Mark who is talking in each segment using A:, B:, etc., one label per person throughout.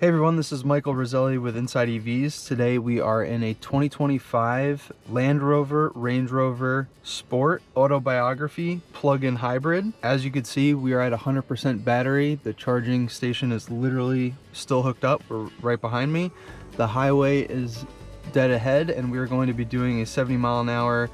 A: Hey everyone, this is Michael Roselli with InsideEVs. Today we are in a 2025 Land Rover Range Rover Sport autobiography plug-in hybrid. As you can see, we are at 100% battery. The charging station is literally still hooked up. We're right behind me. The highway is dead ahead, and we are going to be doing a 70-mile-an-hour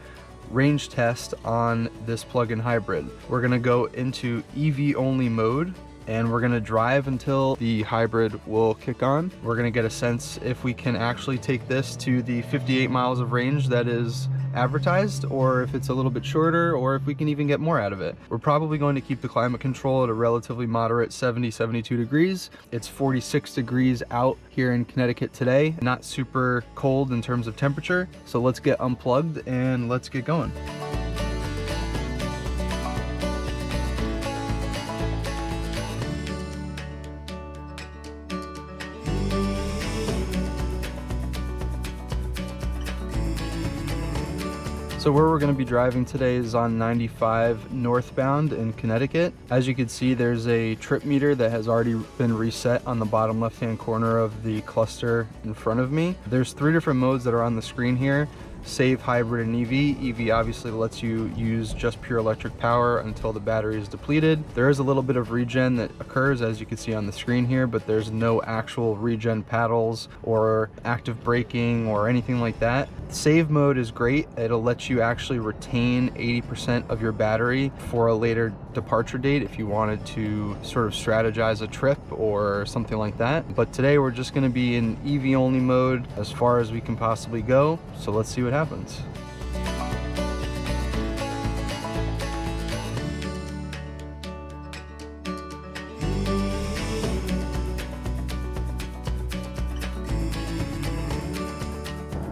A: range test on this plug-in hybrid. We're gonna go into EV only mode, and we're gonna drive until the hybrid will kick on. We're gonna get a sense if we can actually take this to the 58 miles of range that is advertised, or if it's a little bit shorter, or if we can even get more out of it. We're probably going to keep the climate control at a relatively moderate 70-72 degrees. It's 46 degrees out here in Connecticut today, not super cold in terms of temperature. So let's get unplugged and let's get going. So where we're going to be driving today is on 95 northbound in Connecticut. As you can see, there's a trip meter that has already been reset on the bottom left-hand corner of the cluster in front of me. There's 3 different modes that are on the screen here: Save, Hybrid, and EV. EV obviously lets you use just pure electric power until the battery is depleted. There is a little bit of regen that occurs, as you can see on the screen here, but there's no actual regen paddles or active braking or anything like that. Save mode is great. It'll let you actually retain 80% of your battery for a later departure date if you wanted to sort of strategize a trip or something like that. But today we're just going to be in EV only mode as far as we can possibly go. So let's see what happens.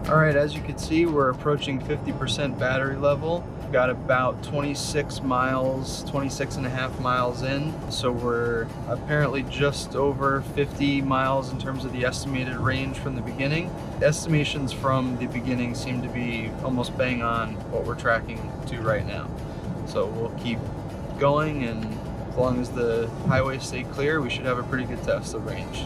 A: All right, as you can see, we're approaching 50% battery level. We've got about 26 miles, 26 and a half miles in. So we're apparently just over 50 miles in terms of the estimated range from the beginning. Estimations from the beginning seem to be almost bang on what we're tracking to right now. So we'll keep going, and as long as the highways stay clear, we should have a pretty good test of range.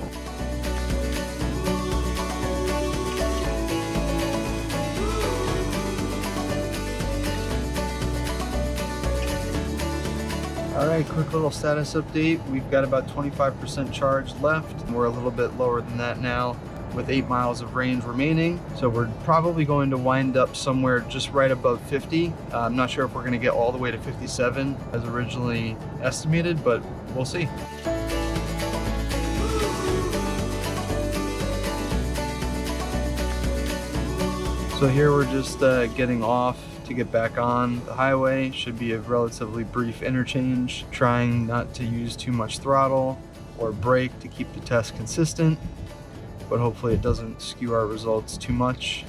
A: All right, quick little status update. We've got about 25% charge left. We're a little bit lower than that now with 8 miles of range remaining. So we're probably going to wind up somewhere just right above 50. I'm not sure if we're going to get all the way to 57 as originally estimated, but we'll see. So here we're just getting off to get back on the highway. Should be a relatively brief interchange, trying not to use too much throttle or brake to keep the test consistent, but hopefully it doesn't skew our results too much.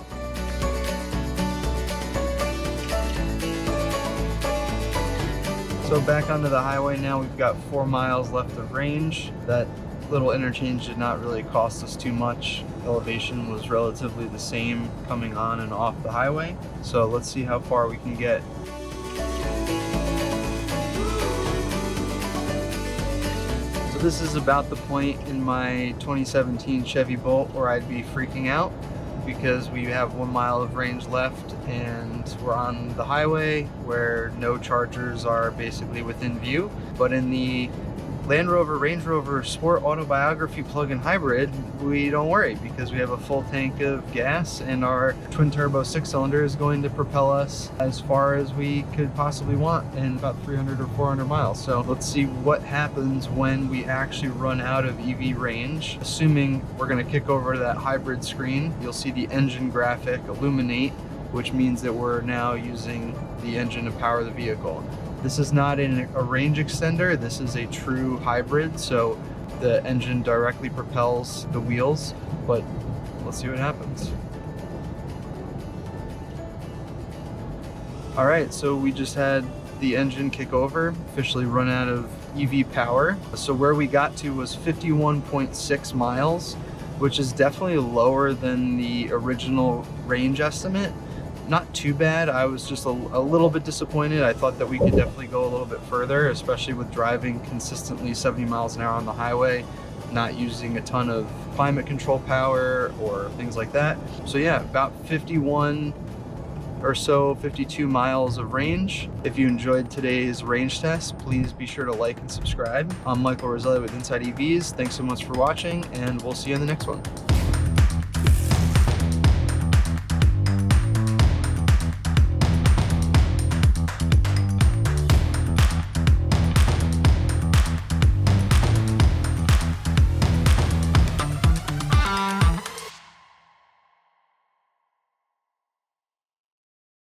A: So back onto the highway now. We've got 4 miles left of range. That little interchange did not really cost us too much. Elevation was relatively the same coming on and off the highway. So let's see how far we can get. So this is about the point in my 2017 Chevy Bolt where I'd be freaking out, because we have 1 mile of range left and we're on the highway where no chargers are basically within view. But in the Land Rover Range Rover Sport autobiography plug-in hybrid, we don't worry, because we have a full tank of gas and our twin turbo 6-cylinder is going to propel us as far as we could possibly want in about 300 or 400 miles. So let's see what happens when we actually run out of EV range. Assuming we're going to kick over to that hybrid screen, you'll see the engine graphic illuminate, which means that we're now using the engine to power the vehicle. This is not a range extender, this is a true hybrid, so the engine directly propels the wheels, but let's see what happens. All right, so we just had the engine kick over, officially run out of EV power. So where we got to was 51.6 miles, which is definitely lower than the original range estimate. not too bad. I was just a little bit disappointed. I thought that we could definitely go a little bit further, especially with driving consistently 70 miles an hour on the highway not using a ton of climate control power or things like that. So yeah, about 51 or so, 52 miles of range. If you enjoyed today's range test, please be sure to like and subscribe. I'm Michael Roselli with InsideEVs. Thanks so much for watching, and we'll see you in the next one.